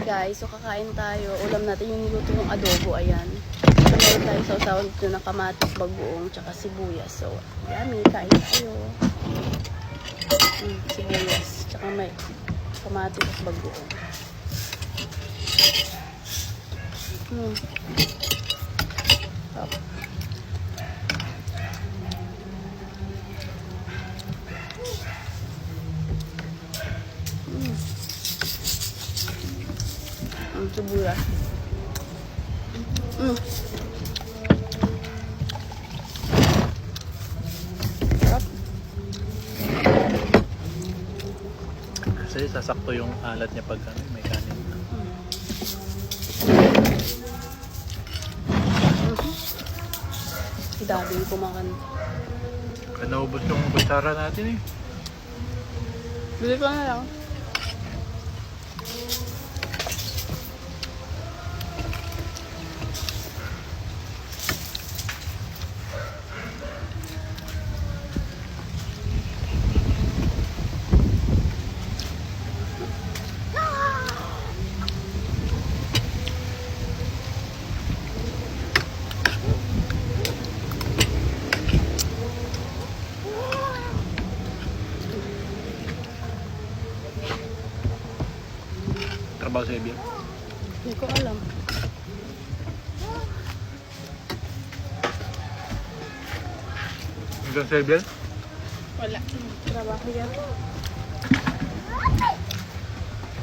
guys, so kakain tayo. Ulam natin yung niluto ng adobo, ayan. So, meron tayo sa usawan dito ng kamatis, bagoong, tsaka sibuyas. So, yummy, kain tayo. Sibuyas, tsaka may kamatis at bagoong. Top. Sibuyas. Sarap. Kasi sasakto yung alat niya pag may kanin. Idabing kumakan. Naubos yung kutsara natin eh. Bili ko na lang. Trabaho sa Ibiang. Hindi ko alam. Hanggang sa Ibiang? Wala. Trabaho yan.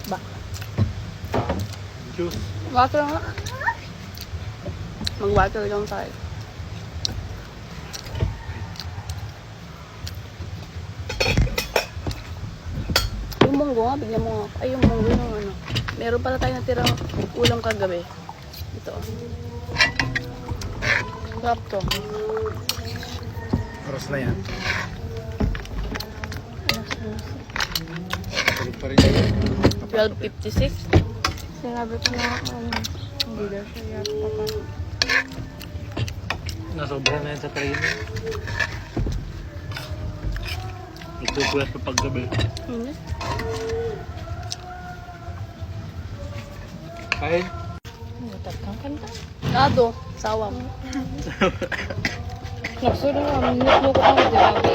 Ba? Juice. Water nga. Mag-water lang tayo. Yung munggo nga, bigyan mo nga. Ay, yung munggo yung ano. Meron pala tayo natirang ulam kagabi. Ito. Sarap to. Oras na yan. Tulog pa rin yun. 12:56. Sinabi ko na hindi daw siya yata pa. Nasobra na yan sa training. Nagpupulat pa paggabi. Hindi. Kain. Natat kang kanta. Nado. Sawam. Nagsulo nga, minutlo ko kami grabe.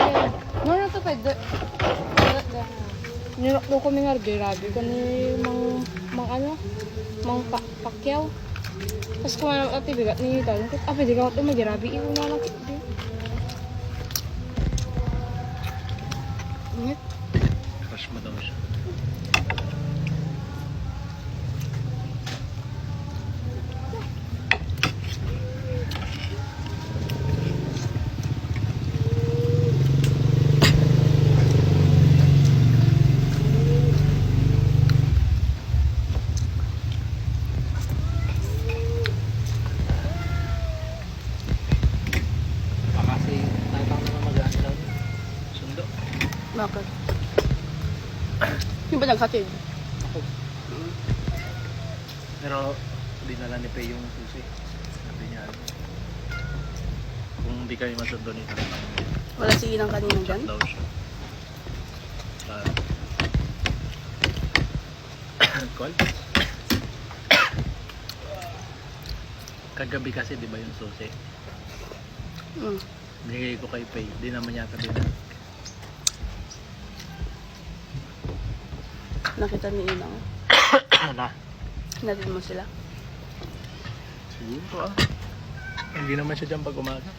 Ano to pwede? Nilaklo ko nga grabe ka ni mang Pacquiao. Tapos kung ano ati bigat ni Tal. Pwede ka ito magirabi. Iwan na lang. Ingat. Crush mo daw siya. Kasi tatang naman mag-aan daw. Sundo. Bakit? Yung ba naghatid? Ako. Pero dinala ni Pei yung susi. Sabi niya, kung hindi kayo masundo nito, Wala si Inang kanina chat dyan? daw siya. Call? Kagabi kasi di ba yung susi? Binigay ko kay Pei. Di naman yata binigay. Nakita ni Inang. Na? Hinatid mo sila. Siguro Hindi naman siya dyan pag umaga.